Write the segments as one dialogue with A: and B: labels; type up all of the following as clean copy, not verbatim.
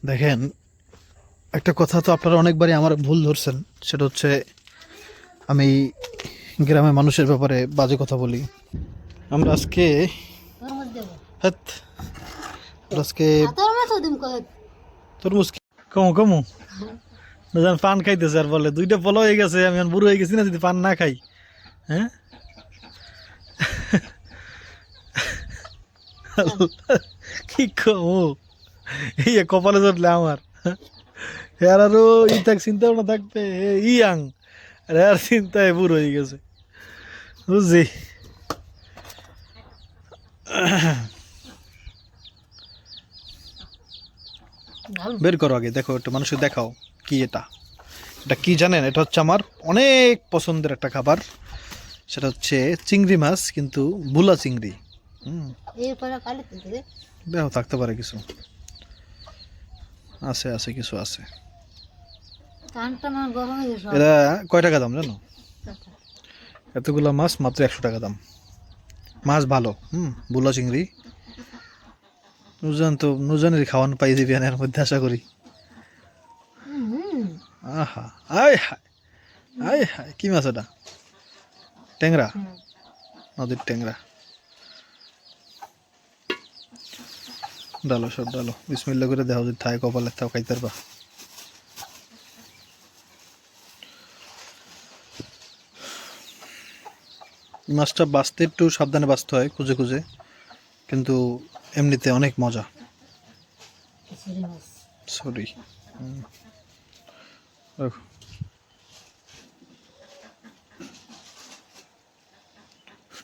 A: দেখেন, একটা কথা তো আপনারা অনেকবারই আমার ভুল ধরছেন, সেটা হচ্ছে আমি গ্রামের মানুষের ব্যাপারে বাজে কথা বলি। আমরা আজকে হ্যাট, আমরা আজকে তরমুজ কমু কমু জান পান খাইতেছে আর বলে দুইটা ফল হয়ে গেছে, আমি এখন বুড়ো হয়ে গেছি না যদি পান না খাই। হ্যাঁ কি কমু, এই কপালে ধরলে আমার আর আরো ই থাক চিন্তা ভাবনা থাকতে ইয়াং আর চিন্তায় বুড়ো হয়ে গেছে, বুঝছি। বের করো আগে, দেখো একটু মানুষকে দেখাও কি এটা। এটা কি জানেন? এটা হচ্ছে আমার অনেক পছন্দের একটা খাবার, সেটা হচ্ছে চিংড়ি মাছ, কিন্তু বুলা চিংড়ি। দেখো থাকতে পারে কিছু, আছে আছে কিছু আছে। এটা কয় টাকা দাম জানো? এতগুলা মাছ মাত্র 100 টাকা দাম। মাছ ভালো, বুলা চিংড়ি। নুজান তো নুজানের খাওয়ানো পাই দিবি এর মধ্যে আশা করি। আহা, আয় হায় আয় হায়, কি মাছ এটা? ট্যাংরা, নদীর ট্যাংরা। ডালো সব ডালো, বিসমিল্লাহ করে দেখো যদি থাই কপালে তাও খাইতে পারবা। মাছটা বাঁচতে একটু সাবধানে বাঁচতে হয়, খুঁজে খুঁজে, কিন্তু এমনিতে অনেক মজা। সরি,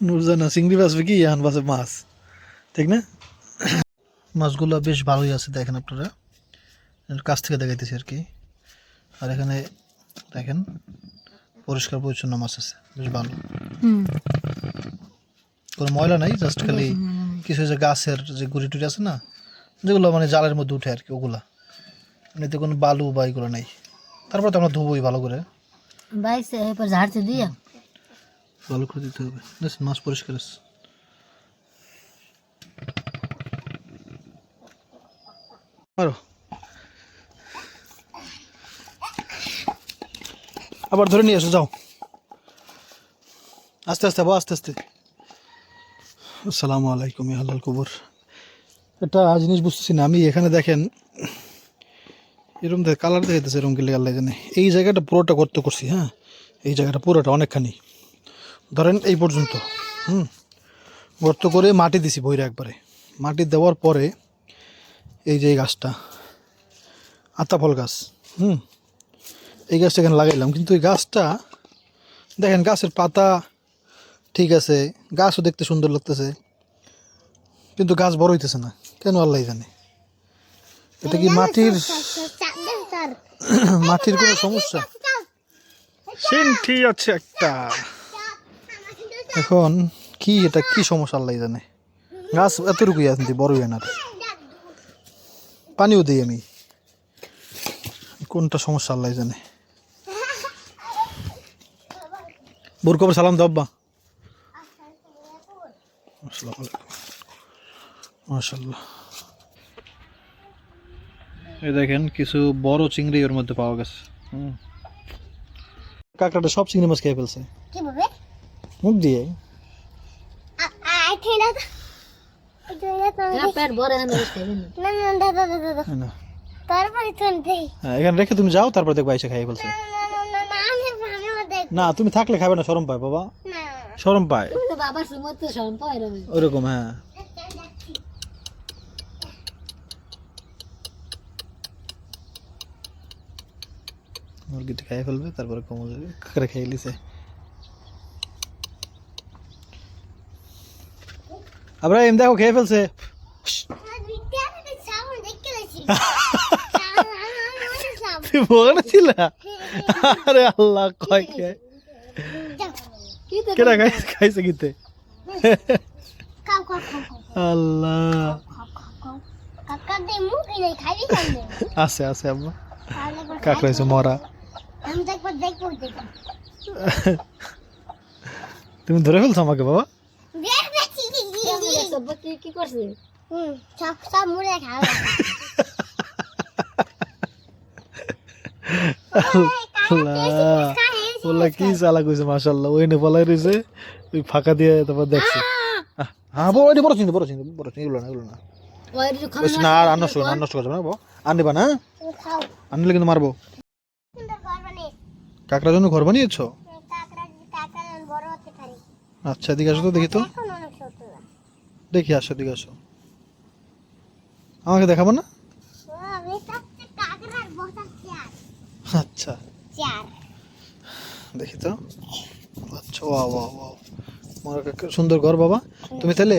A: নুরজানা চিংড়ি বাঁচবে কি, এখন বাঁচে মাছ, ঠিক না? মাছগুলো বেশ ভালোই আছে, দেখেন আপনারা, কাছ থেকে দেখাইতেছি আর কি। আর এখানে দেখেন পরিষ্কার পরিচ্ছন্ন মাছ আছে, বেশ ভালো, কোনো ময়লা নাই, জাস্ট খালি কিছু যে গাছের যে গুড়ি টুড়ি আছে না, যেগুলো মানে জালের মধ্যে উঠে আর কি, ওগুলা, এমনিতে কোনো বালু বা এগুলো নাই। তারপর তো আমরা ধুবোই ভালো করে, ভালো করে দিতে হবে। মাছ পরিষ্কার আছে। আবার ধরে নিয়ে এসো, যাও আস্তে আস্তে, আস্তে আস্তে। আসসালামু আলাইকুম হালাল কবর। এটা জিনিস বুঝতেছি না আমি, এখানে দেখেন এরকম কালার দেখাইতেছে, এরকম গেলে আল্লাহ জানে। এই জায়গাটা পুরোটা গর্ত করছি, হ্যাঁ, এই জায়গাটা পুরোটা অনেকখানি, ধরেন এই পর্যন্ত, গর্ত করে মাটি দিছি বইরা একবারে। মাটি দেওয়ার পরে এই যে এই গাছটা আতাফল গাছ, এই গাছটা এখানে লাগাইলাম, কিন্তু এই গাছটা দেখেন, গাছের পাতা ঠিক আছে, গাছও দেখতে সুন্দর লাগতেছে, কিন্তু গাছ বড় হইতেছে না কেন আল্লাহ জানে। এটা কি মাটির মাটির কোনো সমস্যা? সিনটি আছে একটা, এখন কি এটা কি সমস্যা আল্লাহ জানে। গাছ এতটুকুই আছে, বড় হয় না, পানিও দিই আমি, কোনটা সমস্যা আল্লাহ জানে। বোর কবর সালাম দাও আব্বা। মাশাআল্লাহ। এই দেখেন কিছু বড় চিংড়ি এর মধ্যে পাওয়া গেছে। কাঁকড়াটা সব চিংড়ি মাছ খেয়ে ফেলছে কিভাবে? মুখ দিয়ে। এখানে রেখে তুমি যাও, তারপর দেখবা এসে খাইয়ে ফেলছে। না তুমি থাকলে খাবে না, শরম পায় বাবা, শরম পায় ওইরকম। হ্যাঁ, মুরগিটা খাইয়ে ফেলবে, তারপরে কমে যাবে। কাঁকড়া খেয়ে লিছে, আবার এম দেখো খেয়ে ফেলছে। আরে আল্লাহ, কয় খেয়ে কেটা খাইছে কিতে? আল্লাহ, আছে আছে আম্মা, কাঁকড়া হয়েছে মরা। তুমি ধরে ফেলছো আমাকে বাবা। আল্লাহ, বললা কি চালা কইছে মাশাআল্লাহ, ওই নে পলাই রইছে, ওই ফাঁকা দিয়ে তারপর দেখছে। হ্যাঁ বড় বড় চিনি বড় চিনি বড় চিনি, এগুলো না এগুলো না, ওই না আর নষ্ট না, নষ্ট করবে না, আর নিবা না, আনলে কিন্তু মারবো। কাকড়ার জন্য ঘর বানিয়েছো? আচ্ছা এদিকে আসো তো দেখি তো, দেখি আসো এদিকে আসো, আমাকে দেখাবো না? আচ্ছা দেখি তো, আচ্ছা ওয়া ওয়া ওয়া, সুন্দর ঘর বাবা। তুমি তাহলে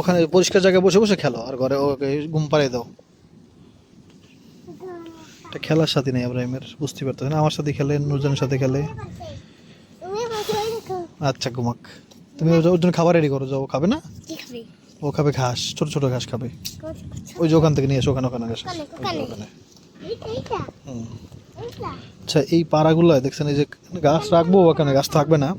A: ওখানে পরিষ্কার জায়গায় বসে বসে খেলো, আর ঘরে ওকে ঘুম পাড়িয়ে দাও। এটা খেলার সাথে নেই ইব্রাহিমের, বুঝতে পারতেছেন, আমার সাথে খেলে, নুরজানের সাথে খেলে। আচ্ছা ঘুমাক, তুমি ওর জন্য খাবার রেডি করো, যাও, খাবে না? ও খাবে ঘাস, ছোট ছোট ঘাস খাবে, ওই যে ওখান থেকে নিয়ে এসো, ওখানে ওখানে ঘাস, ওখানে। আচ্ছা এই পাড়াগুলো দেখছেন, এই যে গাছ রাখবো ওখানে, গাছ থাকবে না,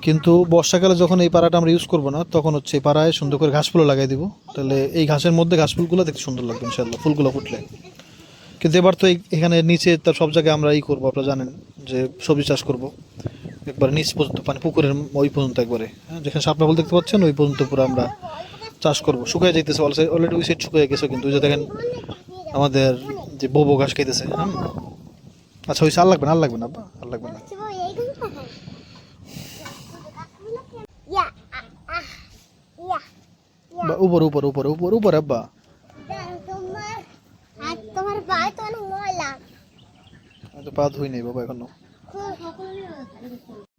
A: কিন্তু বর্ষাকালে যখন এই পাড়াটা আমরা ইউজ করবো না, তখন হচ্ছে এই পাড়ায় সুন্দর করে ঘাস ফুল লাগাই দিব, তাহলে এই ঘাসের মধ্যে ঘাস ফুলগুলো দেখতে সুন্দর লাগবে ইনশাল্লাহ, ফুলগুলো ফুটলে। কিন্তু এবার তো এখানে নিচে তার সব জায়গায় আমরা করবো, আপনারা জানেন যে সবজি চাষ করব একবার নিচ পর্যন্ত, মানে পুকুরের ওই পর্যন্ত একবারে, হ্যাঁ, যেখানে শাপলা ফুল দেখতে পাচ্ছেন ওই পর্যন্ত পুরো আমরা চাষ করব। শুকিয়ে যাইতেছে অলরেডি, ওই সাইড শুকিয়ে গেছে, কিন্তু ওই যে দেখেন আমাদের যে বো ঘাস খাইতেছে। হ্যাঁ আচ্ছা ওই আর লাগবে না, আর লাগবে না, আর লাগবে না। উপর উপর উপর উপর উপর আব্বা, পা ধুই নেই বাবা এখনো।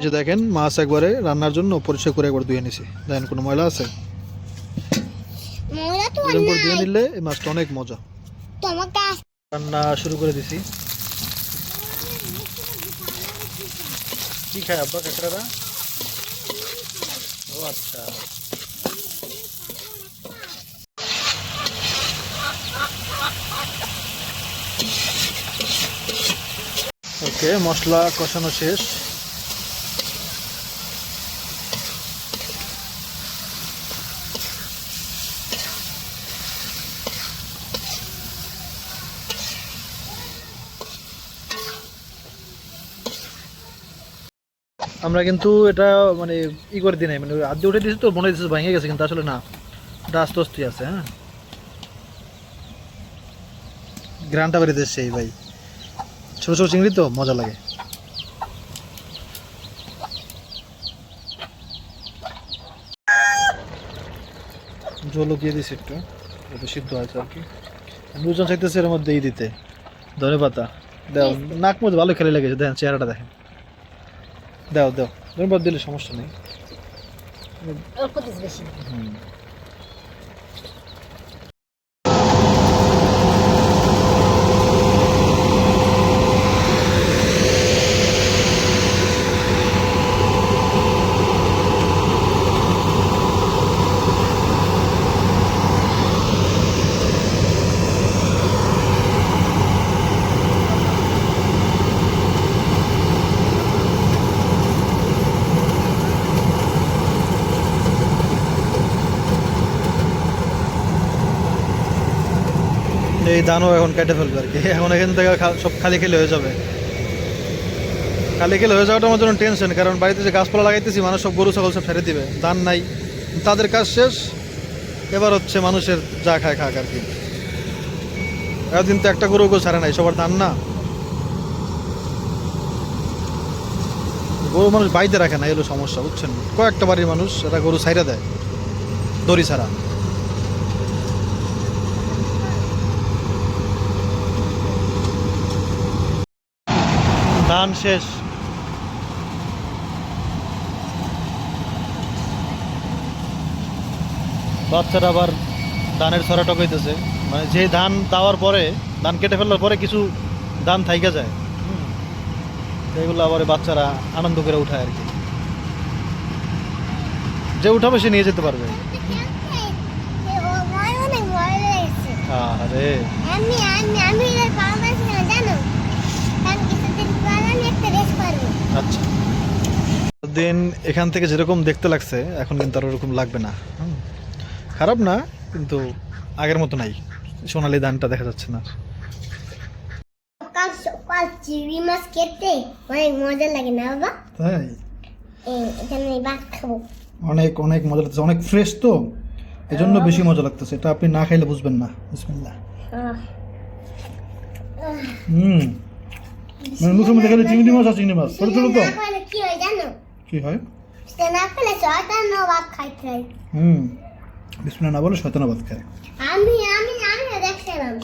A: যে দেখেন মাছ একবারে রান্নার জন্য পরিষ্কার করে একবার ধুয়ে নিছি, দেখেন কোনো ময়লা আছে? ধুয়ে নিলে এই মাছটা অনেক মজা। রান্না শুরু করে দিছি। কি খায় আব্বা কাঁকড়ারা? ও আচ্ছা, ওকে মশলা কষানো শেষ। আমরা কিন্তু এটা মানে করে দিই নাই, মানে আদ্য উঠে দিয়েছি তো, মনে দিয়েছে ভেঙে গেছে, কিন্তু আসলে না, এটা আস্তে আস্তে আছে। হ্যাঁ গ্রানটা বেরিয়ে দিচ্ছে এই ভাই, ছোট ছোট চিংড়ি তো মজা লাগে। জল দিয়ে দিছি একটু, একটু সিদ্ধ হয়েছে আর কি। দুজন চাইতেছে এর মধ্যে দিতে ধনে পাতা, দাও, নাক মধ্যে ভালো খেলে লেগেছে, দেখেন চেহারাটা দেখেন, দাও দাও, ধনে পাতা দিলে সমস্যা নেই। এই ধানও এখন কেটে ফেলবে আর কি, এখন এখান থেকে সব খালি খেলে হয়ে যাবে। খালি খেলে হয়ে যাওয়াটা আমার জন্য টেনশন, কারণ বাড়িতে যে গাছপালা লাগাইতেছি মানুষ সব গরু ছাগল সব ছেড়ে দিবে, ধান নাই, তাদের কাজ শেষ, এবার হচ্ছে মানুষের যা খায় খাক আর কি। এতদিন তো একটা গরু ছাড়ে নাই, সবার ধান না, গরু মানুষ বাড়িতে রাখে না, এলো সমস্যা, বুঝছেন? কয়েকটা বাড়ির মানুষ এটা গরু ছাইরা দেয় দড়ি ছাড়া। ধান শেষ, বাচ্চারা আবার ধানের ছড়া টকাইতেছে, মানে যে ধান দেওয়ার পরে, ধান কেটে ফেলার পরে কিছু ধান থাইকা যায়, এগুলো আবার বাচ্চারা আনন্দ করে উঠায় আর কি, যে উঠাবে সে নিয়ে যেতে পারবে। আরে আচ্ছা, দিন এখান থেকে যেরকম দেখতে লাগছে এখন কিন্তু আর ওরকম লাগবে না, খারাপ না, কিন্তু আগের মতো নাই, সোনালি ধানটা দেখা যাচ্ছে না।
B: আর চিংড়ি মাছ খেতে অনেক মজা লাগে না বাবা?
A: তাই
B: এখানে ভাত খাবো।
A: অনেক অনেক মজা লাগতেছে, অনেক ফ্রেশ তো এই জন্য বেশি মজা লাগতেছে। এটা আপনি না খাইলে বুঝবেন না। বিসমিল্লাহ। মানে মুখের মধ্যে খেলে চিংড়ি মাছ আর চিংড়ি মাছ ছোট ছোট তো।
B: না খেলে কি হয় জানো?
A: কি হয়?
B: সেটা না খেলে শয়তান ভাত খাইতে হয়।
A: বিসমিল্লাহ না বলে শয়তানাবাদ খায়।
B: আমি দেখছিলাম।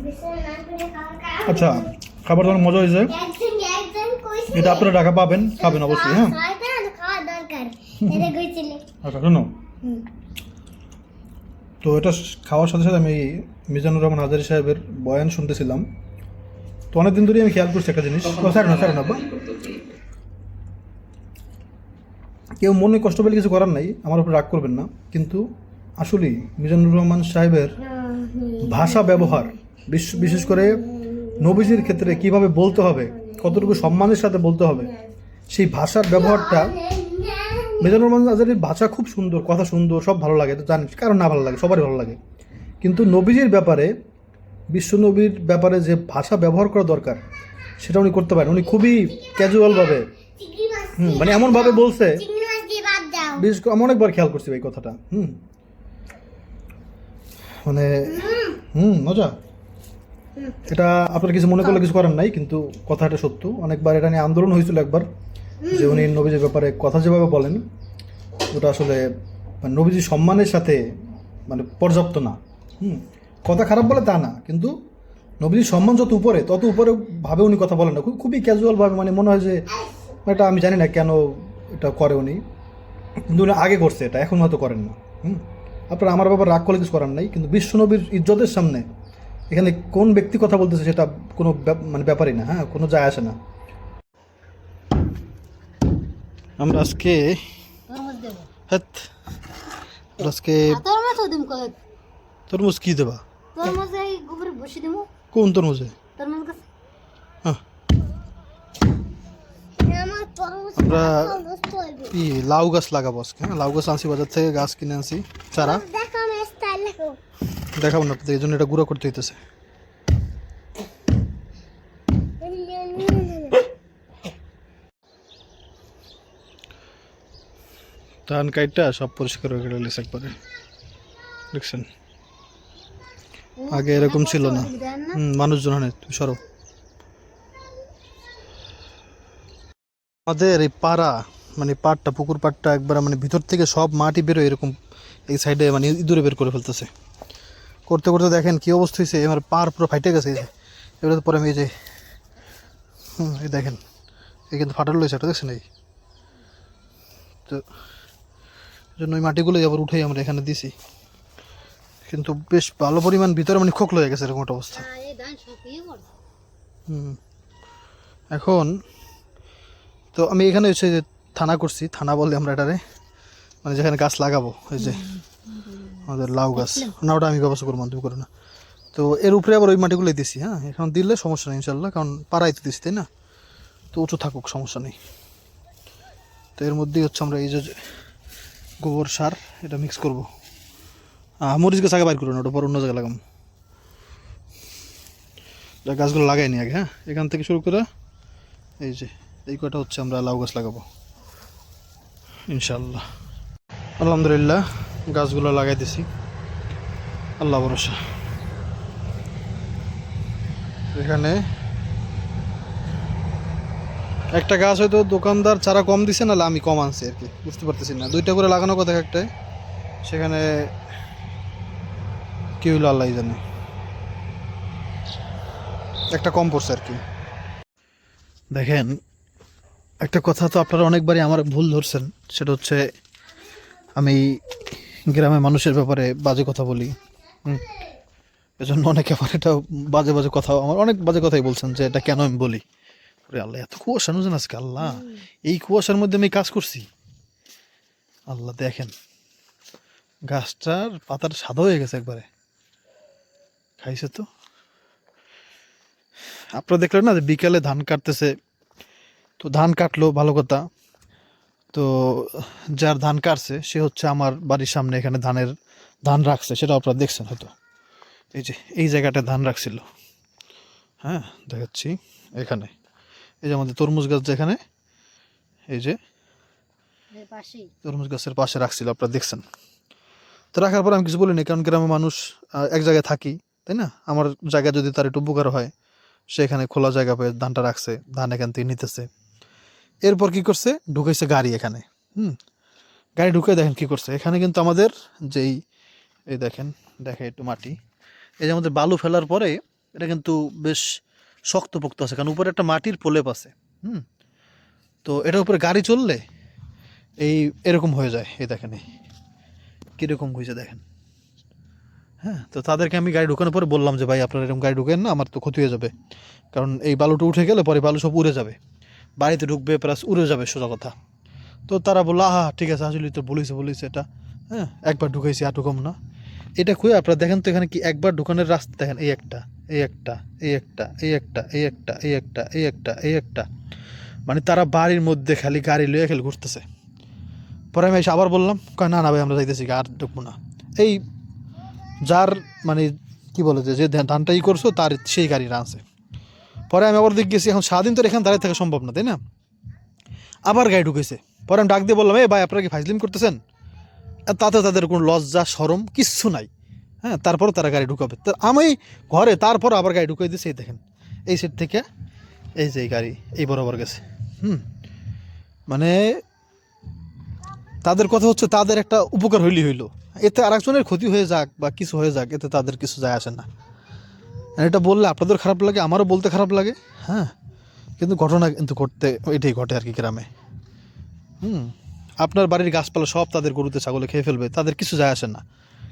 B: বিসমিল্লাহ না করে খাওয়া।
A: আচ্ছা, খাবার তো অনেক মজা হয়েছে।
B: একজন কইছে
A: এটা আপনারা ঢাকা পাবেন, খাবেন অবশ্যই। হ্যাঁ
B: শয়তান খাওয়া দরকার। এটা কইছিলে।
A: আচ্ছা শোনো, তো এটা খাওয়ার সাথে সাথে আমি মিজানুর রহমান হাজারী সাহেবের বয়ান শুনতেছিলাম। তো অনেকদিন ধরেই আমি খেয়াল করছি একটা জিনিস। স্যার না আব্বা, কেউ মনে কষ্ট পেলে কিছু করার নাই, আমার উপর রাগ করবেন না, কিন্তু আসলেই মিজানুর রহমান সাহেবের ভাষা ব্যবহার, বিশেষ করে নবীজির ক্ষেত্রে কিভাবে বলতে হবে, কতটুকু সম্মানের সাথে বলতে হবে, সেই ভাষার ব্যবহারটা, মিজানুর রহমান হাজারীর ভাষা খুব সুন্দর, কথা সুন্দর, সব ভালো লাগে, তো জানি কারণ না ভালো লাগে, সবারই ভালো লাগে। কিন্তু নবীজির ব্যাপারে, বিশ্বনবীর ব্যাপারে যে ভাষা ব্যবহার করা দরকার সেটা উনি করতে পারেন। উনি খুবই ক্যাজুয়ালভাবে, মানে এমনভাবে বলছে, বিশেষ করে আমি অনেকবার খেয়াল করছি এই কথাটা। মানে মজা। এটা আপনার কিছু মনে করলে কিছু করার নাই, কিন্তু কথাটা সত্য। অনেকবার এটা নিয়ে আন্দোলন হয়েছিল একবার, যে উনি নবীজির ব্যাপারে কথা যেভাবে বলেন ওটা আসলে মানে নবীজির সম্মানের সাথে মানে পর্যাপ্ত না। কথা খারাপ বলে তা না, কিন্তু নবীজির সম্মান যত উপরে তত উপরে ভাবে উনি কথা বলেন না, খুবই ক্যাজুয়ালভাবে। মানে মনে হয় যে এটা আমি জানি না কেন এটা করে উনি, কিন্তু উনি আগে করছে এটা, এখন হয়তো করেন না। আপনারা আমার ব্যাপার রাগ করলে কিছু করার নাই, কিন্তু বিশ্বনবীর ইজ্জতের সামনে এখানে কোন ব্যক্তি কথা বলতেছে সেটা কোনো মানে ব্যাপারই না। হ্যাঁ, কোনো যায় আসে না। আমরা আজকে তরমুজ কি দেবা? কোন তরমুজে? আমরা কি লাউ গাছ লাগাবো আজকে। হ্যাঁ, লাউ গাছ আনছি বাজার থেকে, গাছ কিনে আনছি চারা। দেখাবো না আপনাদের, এই জন্য এটা গুঁড়ো করতে হইতেছে। ধান কাইটটা সব পরিষ্কার হয়ে গেল একবারে, দেখছেন? আগে এরকম ছিল না। মানুষজন নেই, তুমি সরো। আমাদের এই পাড়া, মানে পাড়টা, পুকুর পাড়টা একবার মানে ভিতর থেকে সব মাটি বেরোয় এরকম, এই সাইডে মানে ইঁদুরে বের করে ফেলতেছে। করতে করতে দেখেন কি অবস্থা হয়েছে, আমার পাড় পুরো ফাইটে গেছে। এবার পরে আমি এই যে এই দেখেন, এই কিন্তু ফাটাল রয়েছে একটা, দেখছেন? এই তো জন্য ওই মাটিগুলো আবার উঠেই আমরা এখানে দিছি, কিন্তু বেশ ভালো পরিমাণ ভিতরে মানে খোকল হয়ে গেছে এরকম একটা অবস্থা। এখন তো আমি এখানে হচ্ছে যে থানা করছি, থানা বলে আমরা এটারে, মানে যেখানে গাছ লাগাবো, এই যে আমাদের লাউ গাছ, না ওটা আমি ব্যবস্থা করবো, তুমি করো না। তো এর উপরে আবার ওই মাটিগুলোই দিছি। হ্যাঁ, এখন দিলে সমস্যা নেই ইনশাল্লাহ, কারণ পাড়াই তো দিচ্ছি, তাই না? তো উঁচু থাকুক, সমস্যা নেই। তো এর মধ্যেই হচ্ছে আমরা এই যে গোবর সার এটা মিক্স করবো। মরিচ গাছ আগে বাইর করবো না, ওটা পর অন্য জায়গায় লাগাম। গাছগুলো লাগাইনি আগে। হ্যাঁ, এখান থেকে শুরু করে এই যে এই কটা হচ্ছে আমরা লাউ গাছ লাগাবো ইনশাল্লাহ। আলহামদুলিল্লাহ, গাছগুলো লাগাই দিছি, আল্লাহ ভরসা। এখানে একটা গাছ হয়তো দোকানদার চারা কম দিছে, নাহলে আমি কম আনছি আর কি, বুঝতে পারতেছি না। 2টা করে লাগানোর কথা একটাই, সেখানে কি হইলো আল্লাহ জানে, একটা কম পড়ছে আর কি। দেখেন, একটা কথা তো আপনারা অনেকবারই আমার ভুল ধরছেন, সেটা হচ্ছে আমি গ্রামের মানুষের ব্যাপারে বাজে কথা বলি। এজন্য অনেকে আমার এটা বাজে বাজে কথা, আমার অনেক বাজে কথাই বলছেন যে এটা কেন আমি বলি। আল্লাহ, এত কুয়াশা নুজেন আজকে, আল্লাহ এই কুয়াশার মধ্যে আমি কাজ করছি। আল্লাহ দেখেন, গাছটার পাতার সাদা হয়ে গেছে একবারে, খাইছে তো। আপনারা দেখলেন না যে বিকালে ধান কাটতেছে, তো ধান কাটলো ভালো কথা, তো যার ধান কাটছে সে হচ্ছে আমার বাড়ির সামনে এখানে ধান রাখছে, সেটা আপনারা দেখছেন হয়তো। এই যে এই জায়গাটা ধান রাখছিল, হ্যাঁ দেখাচ্ছি। এখানে এই যে আমাদের তরমুজ গাছ, যেখানে এই যে তরমুজ গাছের পাশে রাখছিল, আপনারা দেখছেন। তো রাখার পর আমি কিছু বলিনি, কারণ গ্রামের মানুষ এক জায়গায় থাকি, তাই না? আমার জায়গা যদি তার একটু উপকার হয়, সেখানে খোলা জায়গা পেয়ে ধানটা রাখছে, ধান এখান থেকে নিতেছে। এরপর কি করছে, ঢুকাইছে গাড়ি এখানে। গাড়ি ঢুকে দেখেন কি করছে এখানে, কিন্তু আমাদের যেই এই দেখেন, দেখে একটু মাটি, এই যে আমাদের বালু ফেলার পরে এটা কিন্তু বেশ শক্তপোক্ত আছে, কারণ উপরে একটা মাটির প্রলেপ আছে। তো এটার উপরে গাড়ি চললে এই এরকম হয়ে যায়। এই দেখেন এই কীরকম হয়েছে দেখেন। হ্যাঁ, তো তাদেরকে আমি গাড়ি ঢুকানোর পরে বললাম যে ভাই আপনারা এরকম গাড়ি ঢুকেন না, আমার তো ক্ষতি হয়ে যাবে, কারণ এই বালুটা উঠে গেলে পরে বালু সব উড়ে যাবে, বাড়িতে ঢুকবে প্লাস উড়ে যাবে, সোজা কথা। তো তারা বললো আহা ঠিক আছে, আসলে তো বলিছে এটা। হ্যাঁ, একবার ঢুকাইছি আর ঢুকাম না। এটা খুঁয়ে আপনারা দেখেন তো এখানে কি একবার ঢুকানোর রাস্তা দেখেন, এই একটা, এই একটা, এই একটা, এই একটা, এই একটা, এই একটা, এই একটা, এই একটা, মানে তারা বাড়ির মধ্যে খালি গাড়ি লইয়া খেলে ঘুরতেছে। পরে আমি এসে আবার বললাম, কয় না না ভাই আমরা যাইতেছি, আর ঢুকবো না। এই যার মানে কি বলে যে ধানটা ই করছো তার সেই গাড়িটা আছে। পরে আমি আবার দিক গেছি, এখন সারাদিন তো এখানে দাঁড়িয়ে থাকা সম্ভব না, তাই না? আবার গাড়ি ঢুকেছে। পরে আমি ডাক দিয়ে বললাম, এই ভাই আপনারা কি ফাইজলিম করতেছেন? তাতে তাদের কোনো লজ্জা শরম কিচ্ছু নাই। হ্যাঁ, তারপরও তারা গাড়ি ঢুকাবে। তো আমি ঘরে তারপর আবার গাড়ি ঢুকিয়ে দিয়েছি। এই দেখেন এই সেট থেকে এই যে এই গাড়ি এই বরাবর গেছে। মানে তাদের কথা হচ্ছে তাদের একটা উপকার হইলেই হইলো, এতে আরেকজনের ক্ষতি হয়ে যাক বা কিছু হয়ে যাক, এতে তাদের কিছু যায় আসে না। এটা বললে আপনাদের খারাপ লাগে, আমারও বলতে খারাপ লাগে। হ্যাঁ, কিন্তু ঘটনা কিন্তু ঘটতে এটাই ঘটে আর কি গ্রামে। আপনার বাড়ির গাছপালা সব তাদের গরুতে ছাগলে খেয়ে ফেলবে, তাদের কিছু যায় আসে না।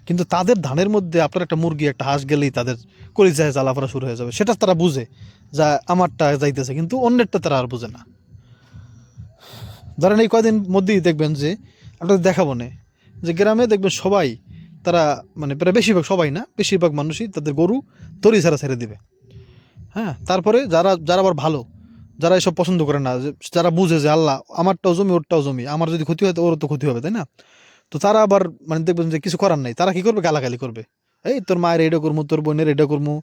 A: কিন্তু তাদের ধানের মধ্যে আপনার একটা মুরগি একটা হাঁস গেলেই তাদের কলিজায় জ্বালাফারা শুরু হয়ে যাবে। সেটা তারা বুঝে যা আমারটা যাইতেছে, কিন্তু অন্যেরটা তারা আর বুঝে না। ধরেন এই কয়দিন মধ্যেই দেখবেন যে আপনাদের দেখাবো না যে গ্রামে দেখবেন সবাই তারা মানে প্রায় বেশিরভাগ, সবাই না বেশিরভাগ মানুষই তাদের গরু তরি ছাড়া ছেড়ে দিবে। হ্যাঁ, তারপরে যারা যারা আবার ভালো, যারা এসব পছন্দ করে না, যারা বুঝে যে আল্লাহ আমারটাও জমি ওরটাও জমি, আমার যদি ক্ষতি হয় তো ওরও তো ক্ষতি হবে, তাই না? তো তারা আবার মানে দেখবেন যে কিছু করার নাই, তারা কি করবে, গালাগালি করবে। এই তোর মায়ের এইটা করবো, তোর বোনের এইটা করবো,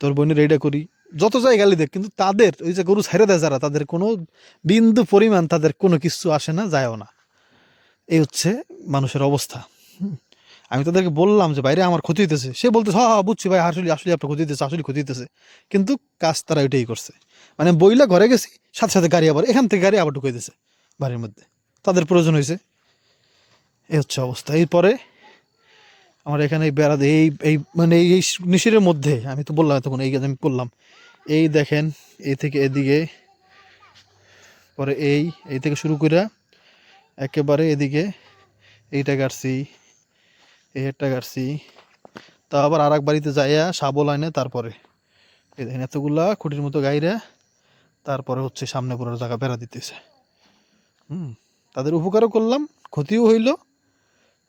A: তোর বোনের এইটা করি, যত যাই গালি দেখ, কিন্তু তাদের ওই যে গরু ছেড়ে দেয় যারা, তাদের কোনো বিন্দু পরিমাণ তাদের কোনো কিছু আসে না, যায়ও না। এই হচ্ছে মানুষের অবস্থা। আমি তাদেরকে বললাম যে বাইরে আমার ক্ষতি হইতেছে, সে বলতে হ্যাঁ হ্যাঁ বুঝছি ভাই, আসলে আসলে আপনার ক্ষতি হইতেছে, আসলে ক্ষতি হইতেছে, কিন্তু কাজ তারা ওইটাই করছে। মানে বইলা ঘরে গেছি, সাথে সাথে গাড়ি আবার এখান থেকে গাড়ি আবার ঢুকে দিয়েছে বাড়ির মধ্যে, তাদের প্রয়োজন হয়েছে। এই হচ্ছে অবস্থা। এরপরে আমার এখানে বেড়া এই এই মানে এই নিশিরের মধ্যে আমি তো বললাম তখন এই আমি বললাম, এই দেখেন এই থেকে এদিকে, পরে এই থেকে শুরু করে একেবারে এদিকে এইটা কাটছি, এই একটা কাটছি, তা আবার আর এক বাড়িতে যাইয়া শাবল আনে, তারপরে এই দেখেন এতগুলা খুঁটির মতো গাইরা, তারপরে হচ্ছে সামনে পুরো জায়গা বেড়া দিতেছে। তাদের উপকারও করলাম, ক্ষতিও হইল,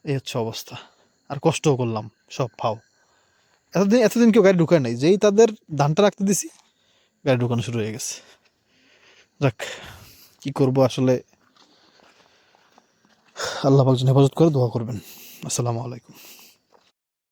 A: এই হচ্ছে অবস্থা। আর কষ্টও করলাম, সব ফাও। এতদিন কেউ গাড়ি ঢুকায় নাই, যেই তাদের ধানটা রাখতে দিছি গাড়ি ঢুকানো শুরু হয়ে গেছে। যাক, কি করব আসলে, আল্লাহ পাক যেন হেফাজত করে দোয়া করবেন। আসসালামু আলাইকুম।